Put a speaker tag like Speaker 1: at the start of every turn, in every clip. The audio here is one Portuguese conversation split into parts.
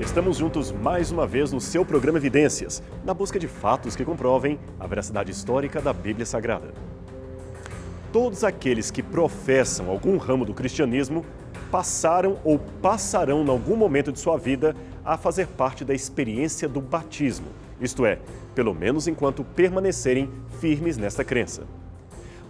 Speaker 1: Estamos juntos mais uma vez no seu programa Evidências, na busca de fatos que comprovem a veracidade histórica da Bíblia Sagrada. Todos aqueles que professam algum ramo do cristianismo passaram ou passarão em algum momento de sua vida a fazer parte da experiência do batismo, isto é, pelo menos enquanto permanecerem firmes nesta crença.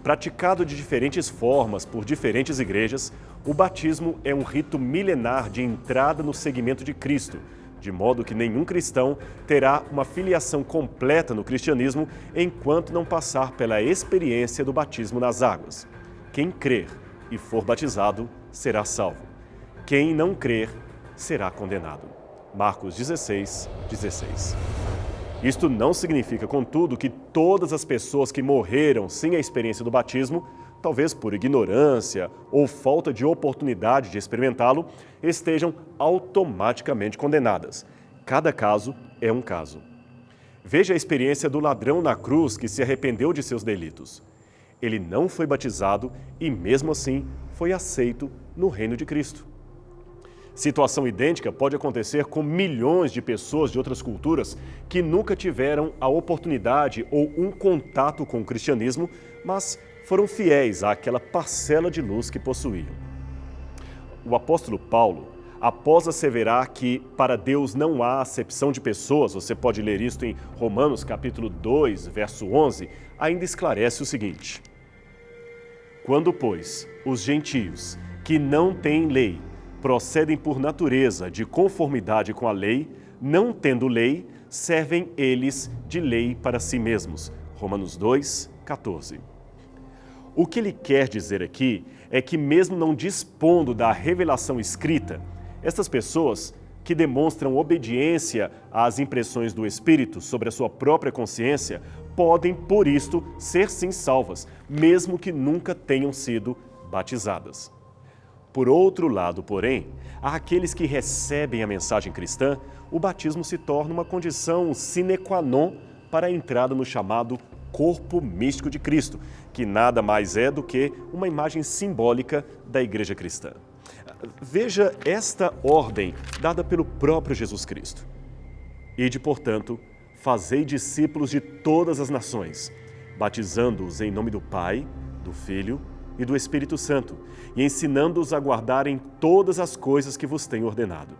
Speaker 1: Praticado de diferentes formas por diferentes igrejas, o batismo é um rito milenar de entrada no seguimento de Cristo, de modo que nenhum cristão terá uma filiação completa no cristianismo enquanto não passar pela experiência do batismo nas águas. Quem crer e for batizado será salvo. Quem não crer será condenado. Marcos 16:16. Isto não significa, contudo, que todas as pessoas que morreram sem a experiência do batismo, talvez por ignorância ou falta de oportunidade de experimentá-lo, estejam automaticamente condenadas. Cada caso é um caso. Veja a experiência do ladrão na cruz que se arrependeu de seus delitos. Ele não foi batizado e, mesmo assim, foi aceito no reino de Cristo. Situação idêntica pode acontecer com milhões de pessoas de outras culturas que nunca tiveram a oportunidade ou um contato com o cristianismo, mas foram fiéis àquela parcela de luz que possuíam. O apóstolo Paulo, após asseverar que para Deus não há acepção de pessoas, você pode ler isto em Romanos capítulo 2, verso 11, ainda esclarece o seguinte: quando, pois, os gentios, que não têm lei, procedem por natureza de conformidade com a lei, não tendo lei, servem eles de lei para si mesmos. Romanos 2:14. O que ele quer dizer aqui é que, mesmo não dispondo da revelação escrita, estas pessoas que demonstram obediência às impressões do Espírito sobre a sua própria consciência, podem, por isto, ser sim salvas, mesmo que nunca tenham sido batizadas. Por outro lado, porém, há aqueles que recebem a mensagem cristã, o batismo se torna uma condição sine qua non para a entrada no chamado corpo místico de Cristo, que nada mais é do que uma imagem simbólica da igreja cristã. Veja esta ordem dada pelo próprio Jesus Cristo. Ide, portanto, fazei discípulos de todas as nações, batizando-os em nome do Pai, do Filho e do Espírito Santo, e ensinando-os a guardarem todas as coisas que vos tenho ordenado.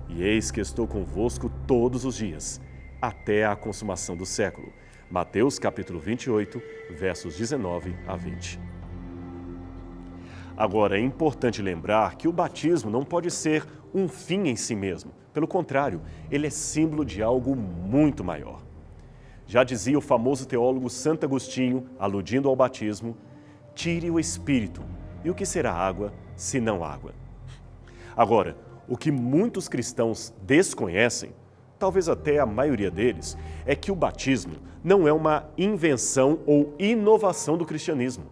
Speaker 1: E eis que estou convosco todos os dias, até a consumação do século. Mateus capítulo 28, versos 19 a 20. Agora, é importante lembrar que o batismo não pode ser um fim em si mesmo. Pelo contrário, ele é símbolo de algo muito maior. Já dizia o famoso teólogo Santo Agostinho, aludindo ao batismo: tire o espírito, e o que será água, se não água? Agora, o que muitos cristãos desconhecem, talvez até a maioria deles, é que o batismo não é uma invenção ou inovação do cristianismo.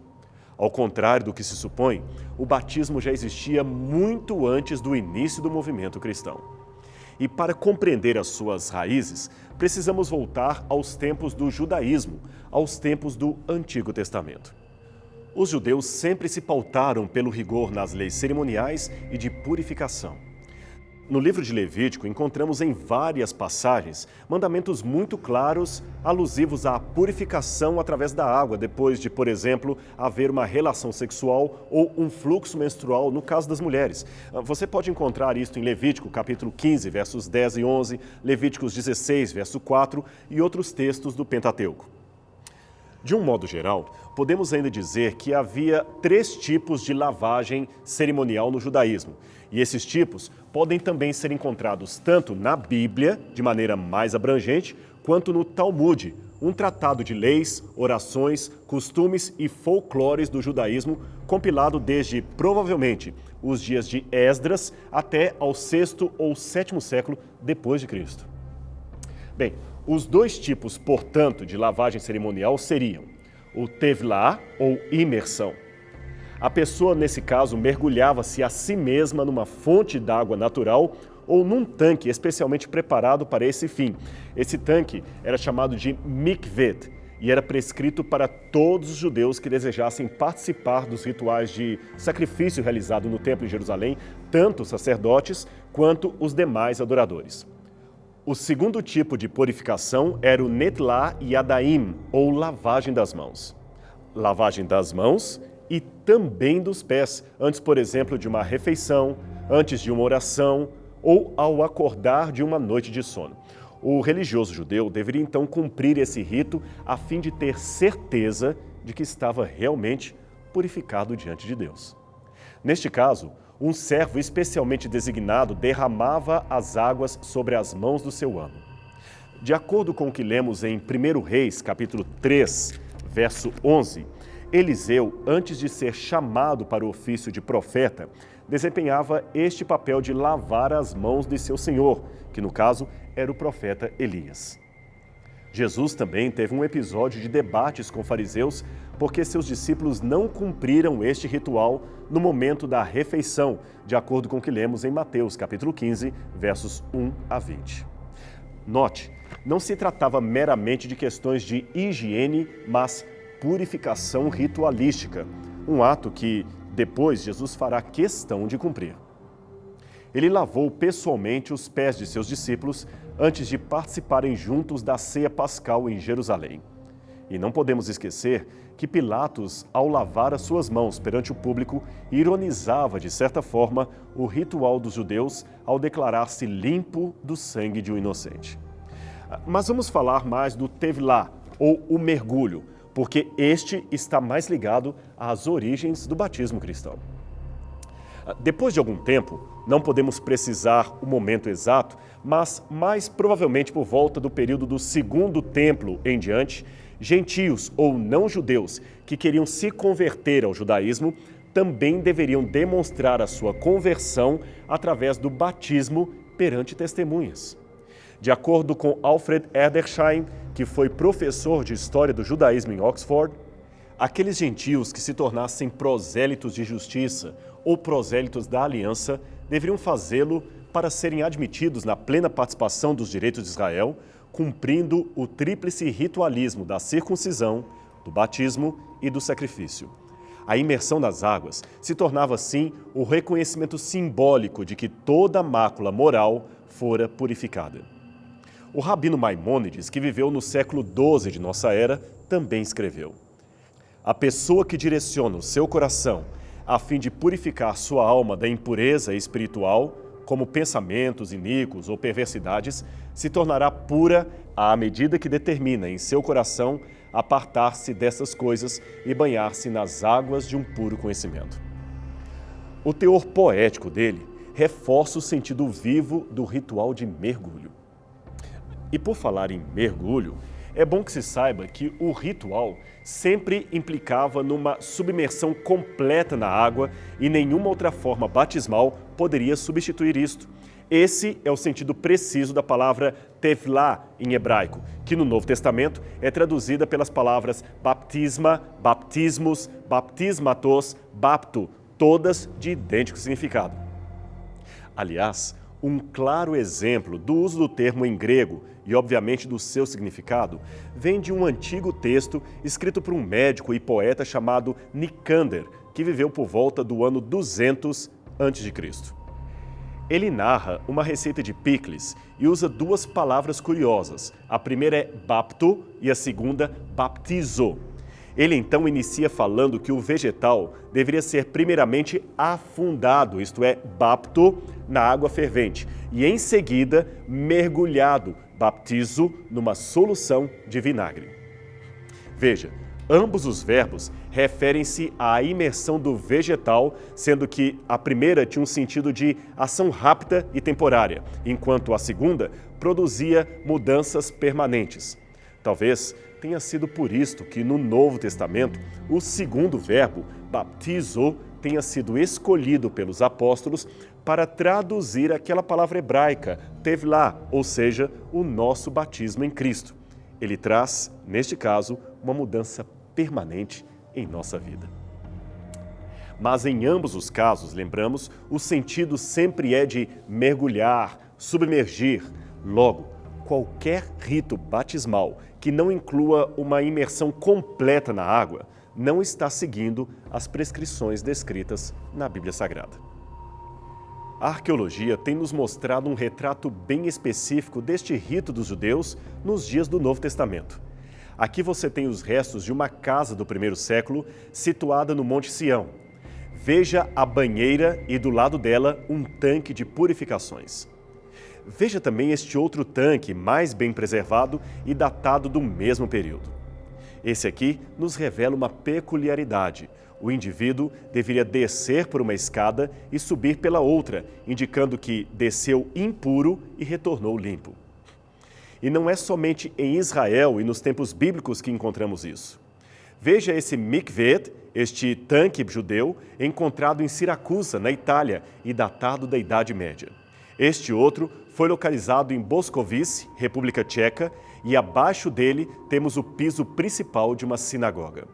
Speaker 1: Ao contrário do que se supõe, o batismo já existia muito antes do início do movimento cristão. E para compreender as suas raízes, precisamos voltar aos tempos do judaísmo, aos tempos do Antigo Testamento. Os judeus sempre se pautaram pelo rigor nas leis cerimoniais e de purificação. No livro de Levítico, encontramos em várias passagens mandamentos muito claros alusivos à purificação através da água, depois de, por exemplo, haver uma relação sexual ou um fluxo menstrual no caso das mulheres. Você pode encontrar isto em Levítico, capítulo 15, versos 10 e 11, Levíticos 16, verso 4 e outros textos do Pentateuco. De um modo geral, podemos ainda dizer que havia 3 tipos de lavagem cerimonial no judaísmo. E esses tipos podem também ser encontrados tanto na Bíblia, de maneira mais abrangente, quanto no Talmud, um tratado de leis, orações, costumes e folclores do judaísmo, compilado desde, provavelmente, os dias de Esdras até ao 6º ou 7º século depois de Cristo. Bem, os 2 tipos, portanto, de lavagem cerimonial seriam o tevlá, ou imersão. A pessoa, nesse caso, mergulhava-se a si mesma numa fonte d'água natural ou num tanque especialmente preparado para esse fim. Esse tanque era chamado de mikvet e era prescrito para todos os judeus que desejassem participar dos rituais de sacrifício realizado no templo em Jerusalém, tanto os sacerdotes quanto os demais adoradores. O segundo tipo de purificação era o Netlá Yadaim, ou lavagem das mãos. Lavagem das mãos e também dos pés, antes, por exemplo, de uma refeição, antes de uma oração ou ao acordar de uma noite de sono. O religioso judeu deveria então cumprir esse rito a fim de ter certeza de que estava realmente purificado diante de Deus. Neste caso, um servo especialmente designado derramava as águas sobre as mãos do seu amo. De acordo com o que lemos em 1 Reis, capítulo 3, verso 11, Eliseu, antes de ser chamado para o ofício de profeta, desempenhava este papel de lavar as mãos de seu senhor, que no caso era o profeta Elias. Jesus também teve um episódio de debates com fariseus porque seus discípulos não cumpriram este ritual no momento da refeição, de acordo com o que lemos em Mateus, capítulo 15, versos 1 a 20. Note, não se tratava meramente de questões de higiene, mas purificação ritualística, um ato que depois Jesus fará questão de cumprir. Ele lavou pessoalmente os pés de seus discípulos antes de participarem juntos da ceia pascal em Jerusalém. E não podemos esquecer que Pilatos, ao lavar as suas mãos perante o público, ironizava, de certa forma, o ritual dos judeus ao declarar-se limpo do sangue de um inocente. Mas vamos falar mais do Tevlá, ou o mergulho, porque este está mais ligado às origens do batismo cristão. Depois de algum tempo, não podemos precisar o momento exato, mas mais provavelmente por volta do período do Segundo Templo em diante, gentios ou não-judeus que queriam se converter ao judaísmo também deveriam demonstrar a sua conversão através do batismo perante testemunhas. De acordo com Alfred Edersheim, que foi professor de História do Judaísmo em Oxford, aqueles gentios que se tornassem prosélitos de justiça ou prosélitos da aliança deveriam fazê-lo para serem admitidos na plena participação dos direitos de Israel, cumprindo o tríplice ritualismo da circuncisão, do batismo e do sacrifício. A imersão nas águas se tornava, assim, o reconhecimento simbólico de que toda mácula moral fora purificada. O rabino Maimônides, que viveu no século XII de nossa era, também escreveu: a pessoa que direciona o seu coração a fim de purificar sua alma da impureza espiritual, como pensamentos iníquos ou perversidades, se tornará pura à medida que determina em seu coração apartar-se dessas coisas e banhar-se nas águas de um puro conhecimento. O teor poético dele reforça o sentido vivo do ritual de mergulho. E por falar em mergulho, é bom que se saiba que o ritual sempre implicava numa submersão completa na água e nenhuma outra forma batismal poderia substituir isto. Esse é o sentido preciso da palavra teflá em hebraico, que no Novo Testamento é traduzida pelas palavras baptisma, baptismos, baptismatos, bapto, todas de idêntico significado. Aliás, um claro exemplo do uso do termo em grego e, obviamente, do seu significado, vem de um antigo texto escrito por um médico e poeta chamado Nicander, que viveu por volta do ano 200 a.C. Ele narra uma receita de picles e usa duas palavras curiosas. A primeira é bapto e a segunda baptizo. Ele então inicia falando que o vegetal deveria ser primeiramente afundado, isto é, bapto, na água fervente, e em seguida mergulhado, baptizo, numa solução de vinagre. Veja, ambos os verbos referem-se à imersão do vegetal, sendo que a primeira tinha um sentido de ação rápida e temporária, enquanto a segunda produzia mudanças permanentes. Talvez tenha sido por isto que no Novo Testamento o segundo verbo, baptizo, tenha sido escolhido pelos apóstolos para traduzir aquela palavra hebraica, tevlá, ou seja, o nosso batismo em Cristo. Ele traz, neste caso, uma mudança permanente em nossa vida. Mas em ambos os casos, lembramos, o sentido sempre é de mergulhar, submergir. Logo, qualquer rito batismal que não inclua uma imersão completa na água não está seguindo as prescrições descritas na Bíblia Sagrada. A arqueologia tem nos mostrado um retrato bem específico deste rito dos judeus nos dias do Novo Testamento. Aqui você tem os restos de uma casa do primeiro século situada no Monte Sião. Veja a banheira e do lado dela um tanque de purificações. Veja também este outro tanque mais bem preservado e datado do mesmo período. Esse aqui nos revela uma peculiaridade. O indivíduo deveria descer por uma escada e subir pela outra, indicando que desceu impuro e retornou limpo. E não é somente em Israel e nos tempos bíblicos que encontramos isso. Veja esse mikveh, este tanque judeu, encontrado em Siracusa, na Itália, e datado da Idade Média. Este outro foi localizado em Boskovice, República Tcheca, e abaixo dele temos o piso principal de uma sinagoga.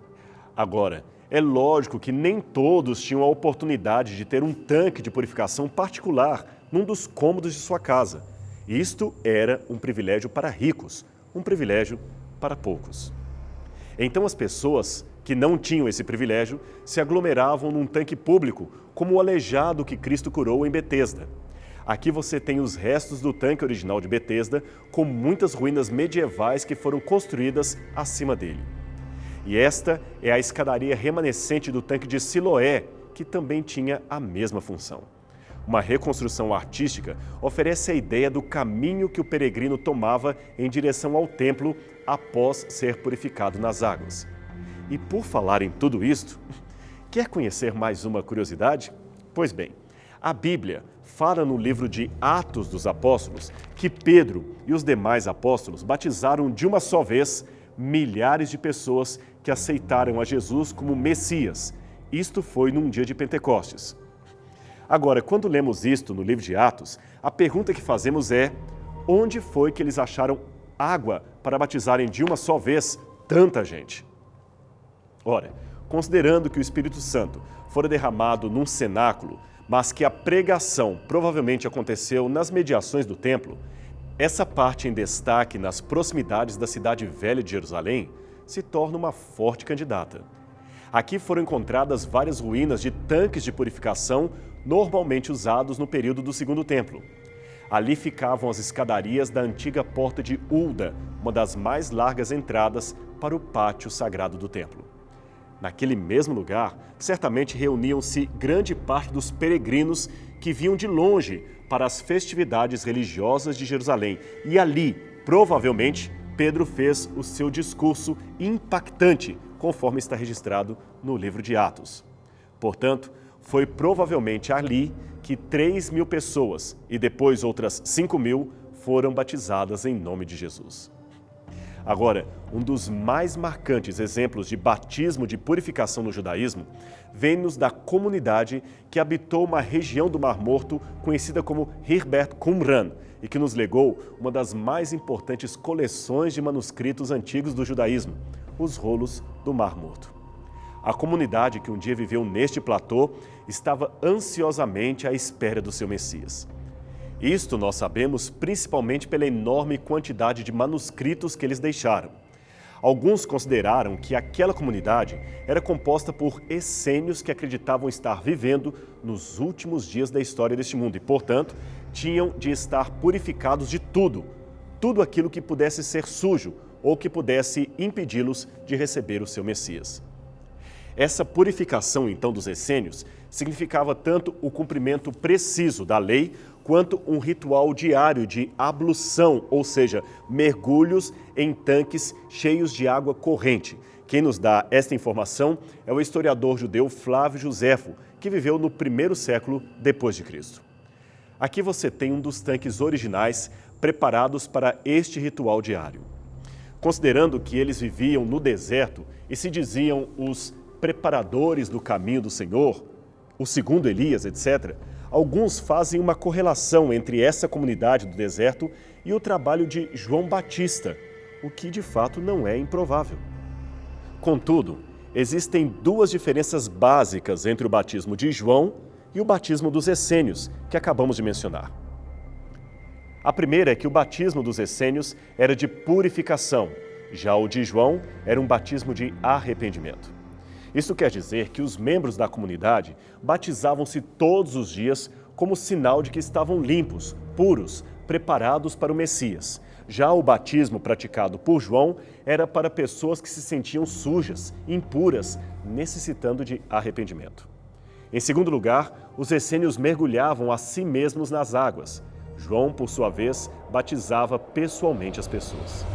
Speaker 1: Agora, é lógico que nem todos tinham a oportunidade de ter um tanque de purificação particular num dos cômodos de sua casa. Isto era um privilégio para ricos, um privilégio para poucos. Então as pessoas que não tinham esse privilégio se aglomeravam num tanque público, como o aleijado que Cristo curou em Betesda. Aqui você tem os restos do tanque original de Betesda, com muitas ruínas medievais que foram construídas acima dele. E esta é a escadaria remanescente do tanque de Siloé, que também tinha a mesma função. Uma reconstrução artística oferece a ideia do caminho que o peregrino tomava em direção ao templo após ser purificado nas águas. E por falar em tudo isto, quer conhecer mais uma curiosidade? Pois bem, a Bíblia fala no livro de Atos dos Apóstolos que Pedro e os demais apóstolos batizaram de uma só vez milhares de pessoas que aceitaram a Jesus como Messias. Isto foi num dia de Pentecostes. Agora, quando lemos isto no livro de Atos, a pergunta que fazemos é: onde foi que eles acharam água para batizarem de uma só vez tanta gente? Ora, considerando que o Espírito Santo fora derramado num cenáculo, mas que a pregação provavelmente aconteceu nas mediações do templo, essa parte em destaque nas proximidades da cidade velha de Jerusalém se torna uma forte candidata. Aqui foram encontradas várias ruínas de tanques de purificação normalmente usados no período do Segundo Templo. Ali ficavam as escadarias da antiga porta de Hulda, uma das mais largas entradas para o pátio sagrado do templo. Naquele mesmo lugar, certamente reuniam-se grande parte dos peregrinos que vinham de longe para as festividades religiosas de Jerusalém. E ali, provavelmente, Pedro fez o seu discurso impactante, conforme está registrado no livro de Atos. Portanto, foi provavelmente ali que 3.000 pessoas e depois outras 5.000 foram batizadas em nome de Jesus. Agora, um dos mais marcantes exemplos de batismo de purificação no judaísmo vem-nos da comunidade que habitou uma região do Mar Morto conhecida como Hirbet Qumran e que nos legou uma das mais importantes coleções de manuscritos antigos do judaísmo, os rolos do Mar Morto. A comunidade que um dia viveu neste platô estava ansiosamente à espera do seu Messias. Isto nós sabemos principalmente pela enorme quantidade de manuscritos que eles deixaram. Alguns consideraram que aquela comunidade era composta por essênios que acreditavam estar vivendo nos últimos dias da história deste mundo e, portanto, tinham de estar purificados de tudo aquilo que pudesse ser sujo ou que pudesse impedi-los de receber o seu Messias. Essa purificação, então, dos essênios significava tanto o cumprimento preciso da lei quanto um ritual diário de ablução, ou seja, mergulhos em tanques cheios de água corrente. Quem nos dá esta informação é o historiador judeu Flávio Josefo, que viveu no primeiro século depois de Cristo. Aqui você tem um dos tanques originais preparados para este ritual diário. Considerando que eles viviam no deserto e se diziam os preparadores do caminho do Senhor, o segundo Elias, etc., alguns fazem uma correlação entre essa comunidade do deserto e o trabalho de João Batista, o que de fato não é improvável. Contudo, existem duas diferenças básicas entre o batismo de João e o batismo dos essênios, que acabamos de mencionar. A primeira é que o batismo dos essênios era de purificação, Já o de João era um batismo de arrependimento. Isso quer dizer que os membros da comunidade batizavam-se todos os dias como sinal de que estavam limpos, puros, preparados para o Messias. Já o batismo praticado por João era para pessoas que se sentiam sujas, impuras, necessitando de arrependimento. Em segundo lugar, os essênios mergulhavam a si mesmos nas águas. João, por sua vez, batizava pessoalmente as pessoas.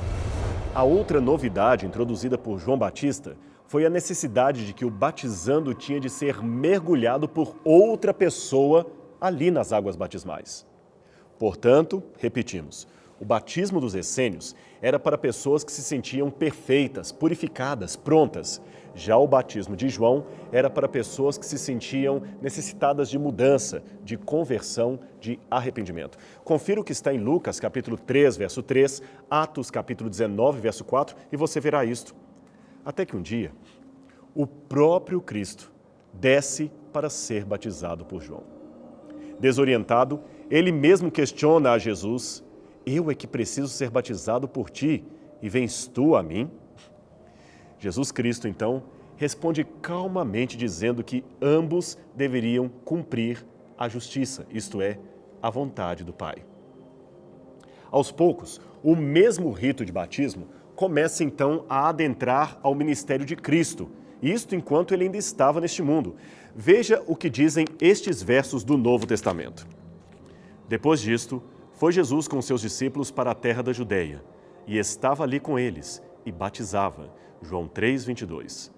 Speaker 1: A outra novidade introduzida por João Batista foi a necessidade de que o batizando tinha de ser mergulhado por outra pessoa ali nas águas batismais. Portanto, repetimos, o batismo dos essênios era para pessoas que se sentiam perfeitas, purificadas, prontas. Já o batismo de João era para pessoas que se sentiam necessitadas de mudança, de conversão, de arrependimento. Confira o que está em Lucas, capítulo 3, verso 3, Atos, capítulo 19, verso 4, e você verá isto. Até que um dia, o próprio Cristo desce para ser batizado por João. Desorientado, ele mesmo questiona a Jesus: eu é que preciso ser batizado por ti e vens tu a mim? Jesus Cristo, então, responde calmamente dizendo que ambos deveriam cumprir a justiça, isto é, a vontade do Pai. Aos poucos, o mesmo rito de batismo começa então a adentrar ao ministério de Cristo, isto enquanto ele ainda estava neste mundo. Veja o que dizem estes versos do Novo Testamento. Depois disto, foi Jesus com seus discípulos para a terra da Judeia, e estava ali com eles, e batizava. João 3, 22.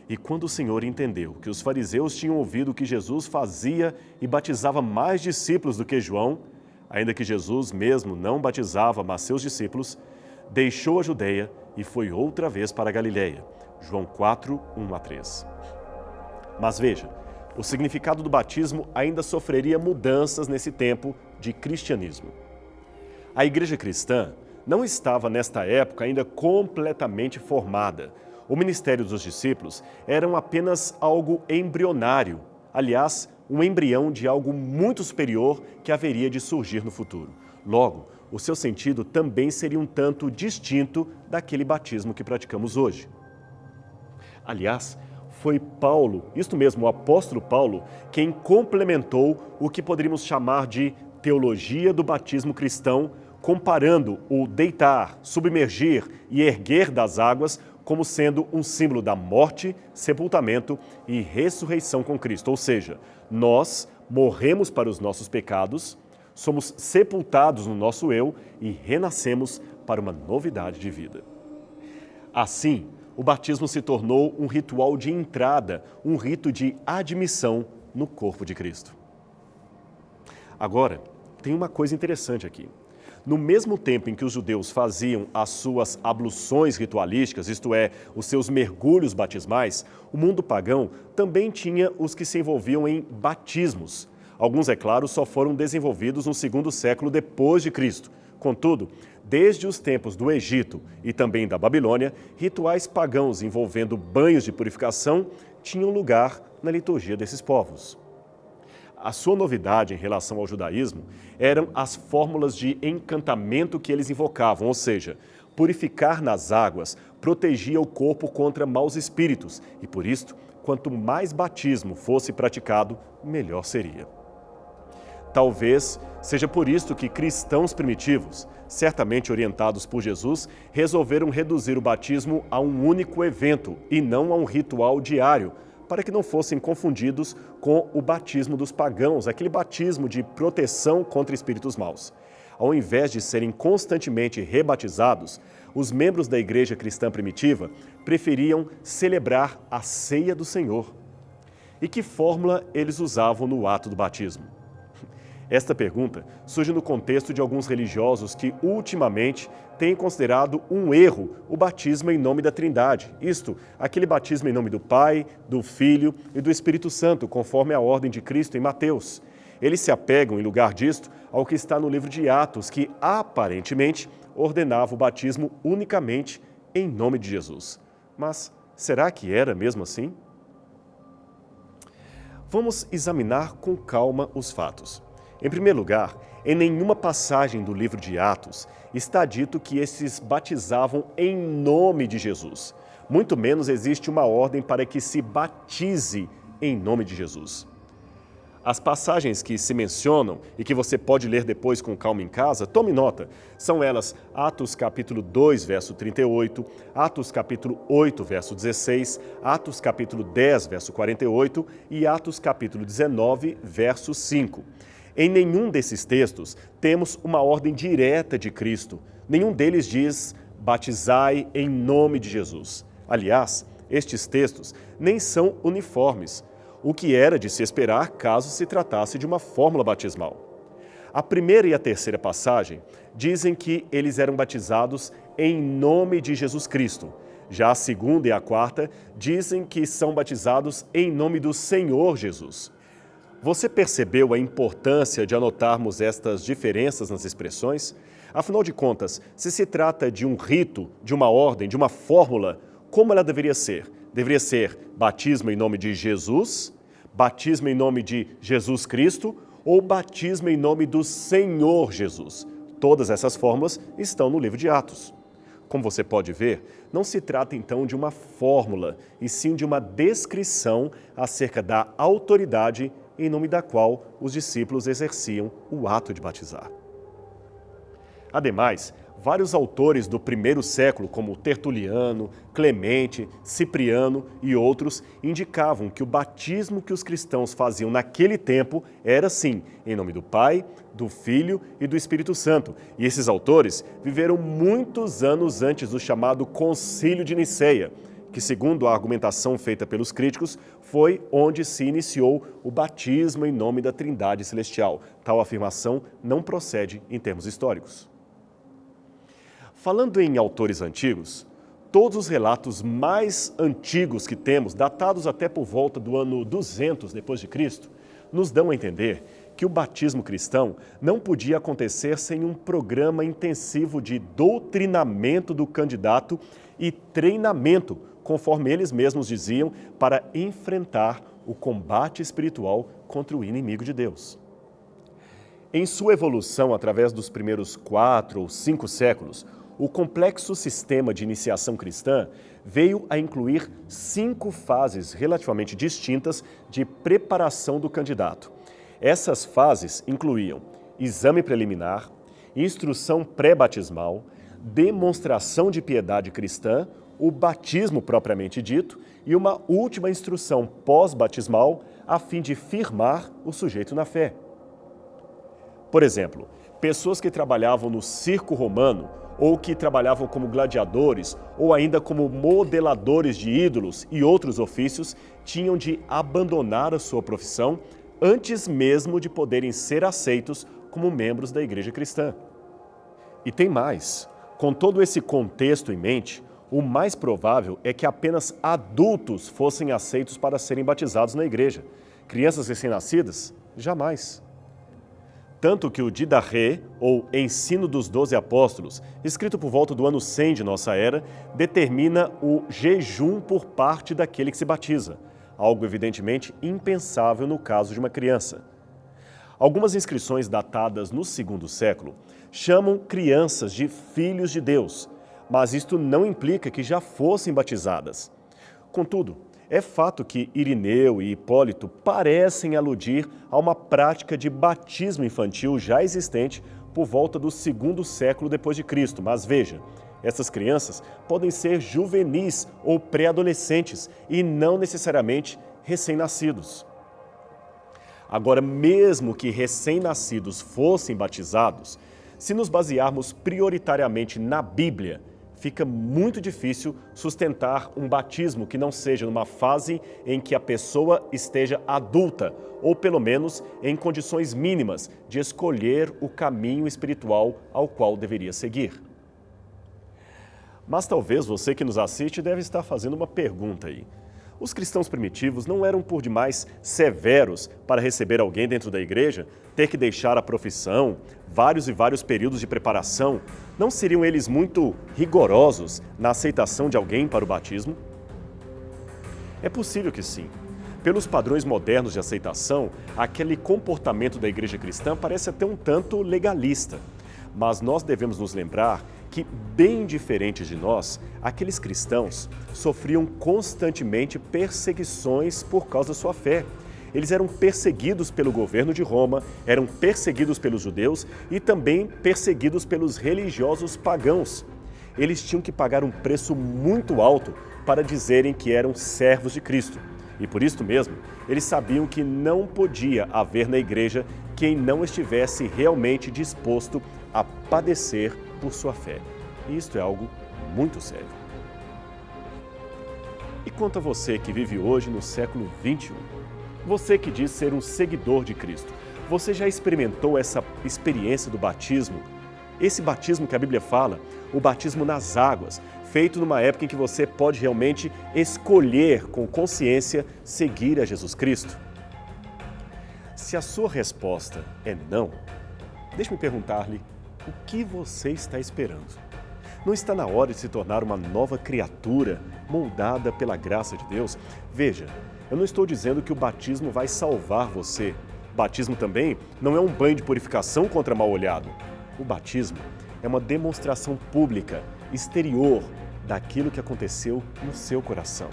Speaker 1: E quando o Senhor entendeu que os fariseus tinham ouvido que Jesus fazia e batizava mais discípulos do que João, ainda que Jesus mesmo não batizava, mas seus discípulos, deixou a Judeia e foi outra vez para a Galileia. João 4, 1 a 3. Mas veja, o significado do batismo ainda sofreria mudanças nesse tempo de cristianismo. A igreja cristã não estava, nesta época, ainda completamente formada. O ministério dos discípulos era apenas algo embrionário, aliás, um embrião de algo muito superior que haveria de surgir no futuro. Logo, o seu sentido também seria um tanto distinto daquele batismo que praticamos hoje. Aliás, foi Paulo, isto mesmo, o apóstolo Paulo, quem complementou o que poderíamos chamar de teologia do batismo cristão, comparando o deitar, submergir e erguer das águas como sendo um símbolo da morte, sepultamento e ressurreição com Cristo. Ou seja, nós morremos para os nossos pecados, somos sepultados no nosso eu e renascemos para uma novidade de vida. Assim, o batismo se tornou um ritual de entrada, um rito de admissão no corpo de Cristo. Agora, tem uma coisa interessante aqui. No mesmo tempo em que os judeus faziam as suas abluções ritualísticas, isto é, os seus mergulhos batismais, o mundo pagão também tinha os que se envolviam em batismos. Alguns, é claro, só foram desenvolvidos no segundo século depois de Cristo. Contudo, desde os tempos do Egito e também da Babilônia, rituais pagãos envolvendo banhos de purificação tinham lugar na liturgia desses povos. A sua novidade em relação ao judaísmo eram as fórmulas de encantamento que eles invocavam, ou seja, purificar nas águas protegia o corpo contra maus espíritos e, por isto, quanto mais batismo fosse praticado, melhor seria. Talvez seja por isto que cristãos primitivos, certamente orientados por Jesus, resolveram reduzir o batismo a um único evento e não a um ritual diário, para que não fossem confundidos com o batismo dos pagãos, aquele batismo de proteção contra espíritos maus. Ao invés de serem constantemente rebatizados, os membros da igreja cristã primitiva preferiam celebrar a ceia do Senhor. E que fórmula eles usavam no ato do batismo? Esta pergunta surge no contexto de alguns religiosos que, ultimamente, têm considerado um erro o batismo em nome da Trindade, isto, aquele batismo em nome do Pai, do Filho e do Espírito Santo, conforme a ordem de Cristo em Mateus. Eles se apegam, em lugar disto, ao que está no livro de Atos, que, aparentemente, ordenava o batismo unicamente em nome de Jesus. Mas será que era mesmo assim? Vamos examinar com calma os fatos. Em primeiro lugar, em nenhuma passagem do livro de Atos está dito que esses batizavam em nome de Jesus. Muito menos existe uma ordem para que se batize em nome de Jesus. As passagens que se mencionam e que você pode ler depois com calma em casa, tome nota. São elas Atos capítulo 2, verso 38, Atos capítulo 8, verso 16, Atos capítulo 10, verso 48 e Atos capítulo 19, verso 5. Em nenhum desses textos temos uma ordem direta de Cristo. Nenhum deles diz, batizai em nome de Jesus. Aliás, estes textos nem são uniformes, o que era de se esperar caso se tratasse de uma fórmula batismal. A primeira e a terceira passagem dizem que eles eram batizados em nome de Jesus Cristo. Já a segunda e a quarta dizem que são batizados em nome do Senhor Jesus. Você percebeu a importância de anotarmos estas diferenças nas expressões? Afinal de contas, se trata de um rito, de uma ordem, de uma fórmula, como ela deveria ser? Deveria ser batismo em nome de Jesus, batismo em nome de Jesus Cristo ou batismo em nome do Senhor Jesus. Todas essas fórmulas estão no livro de Atos. Como você pode ver, não se trata então de uma fórmula, e sim de uma descrição acerca da autoridade em nome da qual os discípulos exerciam o ato de batizar. Ademais, vários autores do primeiro século, como Tertuliano, Clemente, Cipriano e outros, indicavam que o batismo que os cristãos faziam naquele tempo era, sim, em nome do Pai, do Filho e do Espírito Santo. E esses autores viveram muitos anos antes do chamado Concílio de Niceia, que, segundo a argumentação feita pelos críticos, foi onde se iniciou o batismo em nome da Trindade Celestial. Tal afirmação não procede em termos históricos. Falando em autores antigos, todos os relatos mais antigos que temos, datados até por volta do ano 200 depois de Cristo, nos dão a entender que o batismo cristão não podia acontecer sem um programa intensivo de doutrinamento do candidato e treinamento, conforme eles mesmos diziam, para enfrentar o combate espiritual contra o inimigo de Deus. Em sua evolução através dos primeiros 4 ou 5 séculos, o complexo sistema de iniciação cristã veio a incluir 5 fases relativamente distintas de preparação do candidato. Essas fases incluíam exame preliminar, instrução pré-batismal, demonstração de piedade cristã, o batismo propriamente dito e uma última instrução pós-batismal a fim de firmar o sujeito na fé. Por exemplo, pessoas que trabalhavam no circo romano ou que trabalhavam como gladiadores ou ainda como modeladores de ídolos e outros ofícios tinham de abandonar a sua profissão antes mesmo de poderem ser aceitos como membros da igreja cristã. E tem mais. Com todo esse contexto em mente, o mais provável é que apenas adultos fossem aceitos para serem batizados na igreja. Crianças recém-nascidas? Jamais. Tanto que o Didache, ou Ensino dos 12 Apóstolos, escrito por volta do ano 100 de nossa era, determina o jejum por parte daquele que se batiza, algo evidentemente impensável no caso de uma criança. Algumas inscrições datadas no 2º século chamam crianças de filhos de Deus, mas isto não implica que já fossem batizadas. Contudo, é fato que Irineu e Hipólito parecem aludir a uma prática de batismo infantil já existente por volta do 2º século depois de Cristo. Mas veja, essas crianças podem ser juvenis ou pré-adolescentes e não necessariamente recém-nascidos. Agora, mesmo que recém-nascidos fossem batizados, se nos basearmos prioritariamente na Bíblia, fica muito difícil sustentar um batismo que não seja numa fase em que a pessoa esteja adulta, ou pelo menos em condições mínimas de escolher o caminho espiritual ao qual deveria seguir. Mas talvez você que nos assiste deve estar fazendo uma pergunta aí. Os cristãos primitivos não eram por demais severos para receber alguém dentro da igreja, ter que deixar a profissão, vários e vários períodos de preparação? Não seriam eles muito rigorosos na aceitação de alguém para o batismo? É possível que sim. Pelos padrões modernos de aceitação, aquele comportamento da igreja cristã parece até um tanto legalista. Mas nós devemos nos lembrar que, bem diferente de nós, aqueles cristãos sofriam constantemente perseguições por causa da sua fé. Eles eram perseguidos pelo governo de Roma, eram perseguidos pelos judeus e também perseguidos pelos religiosos pagãos. Eles tinham que pagar um preço muito alto para dizerem que eram servos de Cristo. E por isso mesmo, eles sabiam que não podia haver na igreja quem não estivesse realmente disposto a padecer por sua fé. E isto é algo muito sério. E quanto a você que vive hoje no século XXI? Você que diz ser um seguidor de Cristo, você já experimentou essa experiência do batismo? Esse batismo que a Bíblia fala, o batismo nas águas, feito numa época em que você pode realmente escolher com consciência seguir a Jesus Cristo? Se a sua resposta é não, deixe-me perguntar-lhe, o que você está esperando? Não está na hora de se tornar uma nova criatura moldada pela graça de Deus? Veja, eu não estou dizendo que o batismo vai salvar você. O batismo também não é um banho de purificação contra mal-olhado. O batismo é uma demonstração pública, exterior, daquilo que aconteceu no seu coração.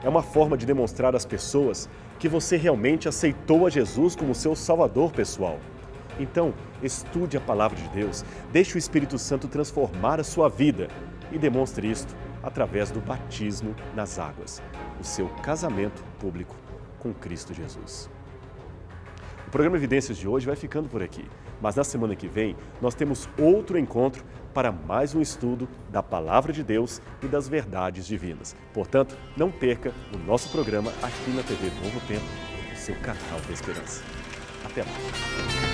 Speaker 1: É uma forma de demonstrar às pessoas que você realmente aceitou a Jesus como seu Salvador pessoal. Então, estude a Palavra de Deus, deixe o Espírito Santo transformar a sua vida e demonstre isto através do batismo nas águas, o seu casamento público com Cristo Jesus. O programa Evidências de hoje vai ficando por aqui, mas na semana que vem nós temos outro encontro para mais um estudo da Palavra de Deus e das verdades divinas. Portanto, não perca o nosso programa aqui na TV Novo Tempo, o seu canal da esperança. Até lá!